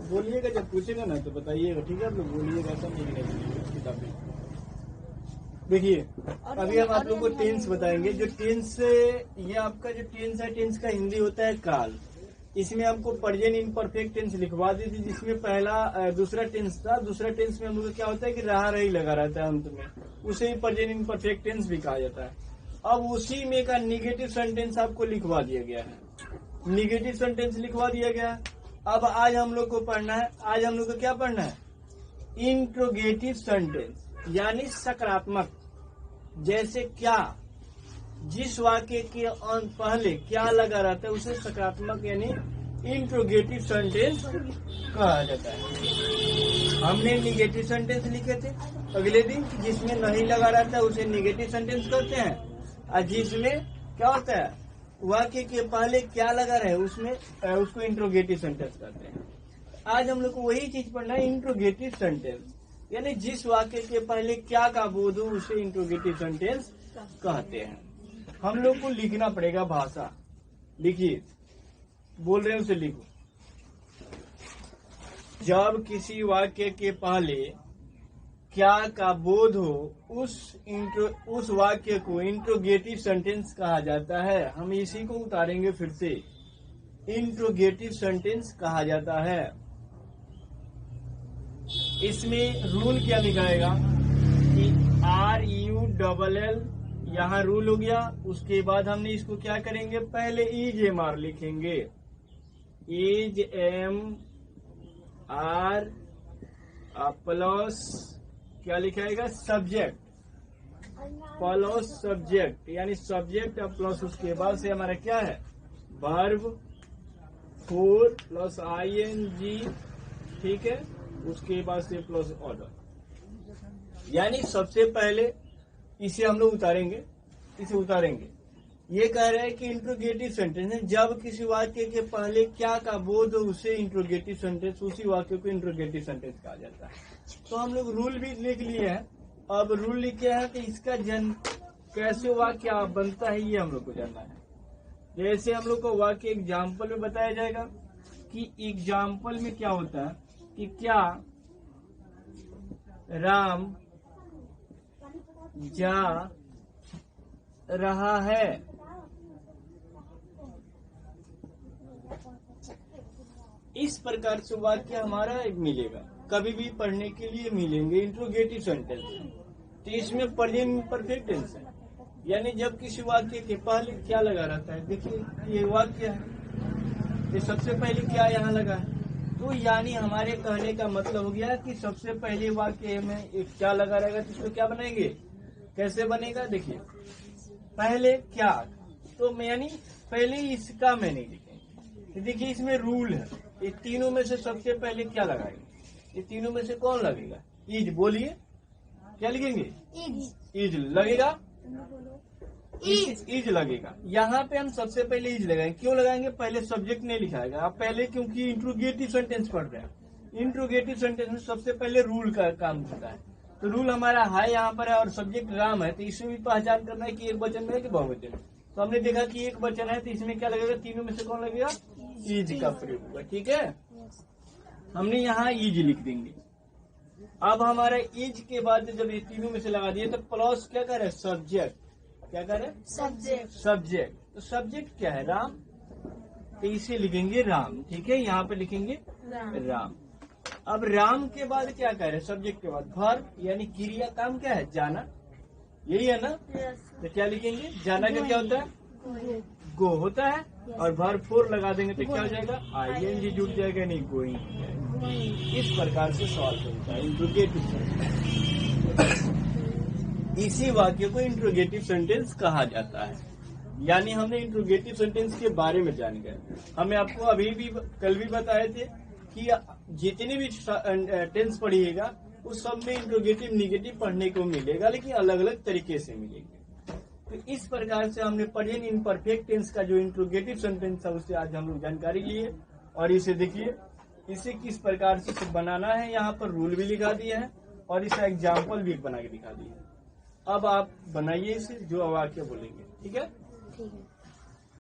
बोलिएगा, जब पूछेगा ना तो बताइएगा, ठीक है? आप लोग बोलिएगा, ऐसा नहीं है किताब में। देखिए अभी हम आप लोग को टेंस बताएंगे। जो टेंस, ये आपका जो टेंस है, टेंस का हिंदी होता है काल। इसमें हमको प्रेजेंट इम्परफेक्ट टेंस लिखवा दी थी, जिसमें पहला दूसरा टेंस था। दूसरा टेंस में हम लोग क्या होता है कि रहा रही लगा रहता है अंत में, उसे ही प्रेजेंट इम्परफेक्ट टेंस भी कहा जाता है। अब उसी में का निगेटिव सेंटेंस आपको लिखवा दिया गया है, निगेटिव सेंटेंस लिखवा दिया गया है। अब आज हम लोग को पढ़ना है, आज हम लोग को क्या पढ़ना है? इंट्रोगेटिव सेंटेंस, यानी सकारात्मक। जैसे क्या, जिस वाक्य के पहले क्या लगा रहता है उसे सकारात्मक यानी इंट्रोगेटिव सेंटेंस कहा जाता है। हमने निगेटिव सेंटेंस लिखे थे अगले दिन, जिसमें नहीं लगा रहता है उसे निगेटिव सेंटेंस कहते हैं, और जिसमें क्या होता है वाक्य के पहले क्या लगा रहे उसमें उसको इंट्रोगेटिव सेंटेंस कहते हैं। आज हम लोग को वही चीज पढ़ना है, इंट्रोगेटिव सेंटेंस, यानी जिस वाक्य के पहले क्या का बोध हो उसे इंट्रोगेटिव सेंटेंस कहते हैं। हम लोग को लिखना पड़ेगा भाषा। लिखिए, बोल रहे हैं उसे लिखो। जब किसी वाक्य के पहले क्या का बोध हो उस वाक्य को इंट्रोगेटिव सेंटेंस कहा जाता है। हम इसी को उतारेंगे फिर से, इंट्रोगेटिव सेंटेंस कहा जाता है। इसमें रूल क्या लिखाएगा कि RULL, यहाँ रूल हो गया। उसके बाद हमने इसको क्या करेंगे, पहले EJMR लिखेंगे, EJMR प्लस क्या लिखाएगा, सब्जेक्ट प्लस सब्जेक्ट, यानी सब्जेक्ट प्लस उसके बाद से हमारा क्या है, वर्ब 4 प्लस ING, ठीक है? उसके बाद से प्लस ऑर्डर, यानी सबसे पहले इसे हम लोग उतारेंगे, इसे उतारेंगे। ये कह रहे हैं कि इंट्रोगेटिव सेंटेंस है, जब किसी वाक्य के पहले क्या का बोध हो उसे इंट्रोगेटिव सेंटेंस, उसी वाक्य को इंट्रोगेटिव सेंटेंस कहा जाता है। तो हम लोग रूल भी लिख लिए हैं। अब रूल लिखे हैं कि इसका कैसे वाक्य बनता है ये हम लोग को जानना है। जैसे हम लोग को वाक्य एग्जाम्पल में बताया जाएगा कि एग्जाम्पल में क्या होता है कि क्या राम जा रहा है, इस प्रकार से वाक्य हमारा मिलेगा। कभी भी पढ़ने के लिए मिलेंगे इंट्रोगेटिव सेंटेंस, तो इसमें प्रेजेंट परफेक्ट टेंस है, यानी जब किसी वाक्य के पहले क्या लगा रहता है। देखिए ये वाक्य है, ये सबसे पहले क्या यहाँ लगा है, तो यानी हमारे कहने का मतलब हो गया कि सबसे पहले वाक्य में एक क्या लगा रहेगा, तो इसको क्या बनाएंगे, कैसे बनेगा। देखिए पहले क्या, तो यानी पहले इसका मैंने लिखेंगे। देखिए इसमें रूल है, ये तीनों में से सबसे पहले क्या लगाएंगे, ये तीनों में से कौन लगेगा, इज। बोलिए क्या लिखेंगे, इज लगेगा, इज लगेगा। यहाँ पे हम सबसे पहले इज लगाएंगे। क्यों लगाएंगे, पहले सब्जेक्ट नहीं लिखाएगा आप पहले, क्योंकि इंट्रोगेटिव सेंटेंस पढ़ रहे हैं। इंट्रोगेटिव सेंटेंस में सबसे पहले रूल का काम होता है। तो रूल हमारा है यहाँ पर है और सब्जेक्ट राम है, तो इसमें भी पहचान करना है कि एक वचन में है कि बहुवचन। तो हमने देखा कि एक वचन है, तो इसमें क्या लगेगा, तीनों में से कौन लगेगा, इज का प्रयोग होगा। ठीक है, हमने यहाँ इज लिख देंगे। अब हमारा इज के बाद जब ये तीनों में से लगा दिए तो प्लस क्या करे, सब्जेक्ट। क्या करे, सब्जेक्ट। सब्जेक्ट, तो सब्जेक्ट क्या है, राम, तो इसे लिखेंगे राम। ठीक है, यहाँ पे लिखेंगे राम। अब राम के बाद क्या कह रहे, सब्जेक्ट के बाद वर्ब, यानी क्रिया, काम क्या है, जाना, यही है ना। तो क्या लिखेंगे, जाना का क्या होता है, गो होता है, और वर्ब 4 लगा देंगे तो क्या हो जाएगा, ING जुड़ जाएगा, नहीं गोइंग। इस प्रकार से सॉल्व होता है इंट्रोगेटिव सेंटेंस। इसी वाक्य को इंट्रोगेटिव सेंटेंस कहा जाता है। यानी हमने इंट्रोगेटिव सेंटेंस के बारे में जान गए। हमें आपको अभी भी कल भी बताए थे कि जितनी भी टेंस पढ़िएगा उस सब में इंट्रोगेटिव निगेटिव पढ़ने को मिलेगा, लेकिन अलग अलग तरीके से मिलेंगे। तो इस प्रकार से हमने प्रेजेंट इम्परफेक्ट टेंस का जो इंट्रोगेटिव सेंटेंस था उससे आज हम लोग जानकारी लिए। और इसे देखिए, इसे किस प्रकार से बनाना है, यहाँ पर रूल भी लिखा दिया है और इसका एग्जाम्पल भी बना के दिखा दिया है। अब आप बनाइए इसे, जो वाक्य बोलेंगे। ठीक है।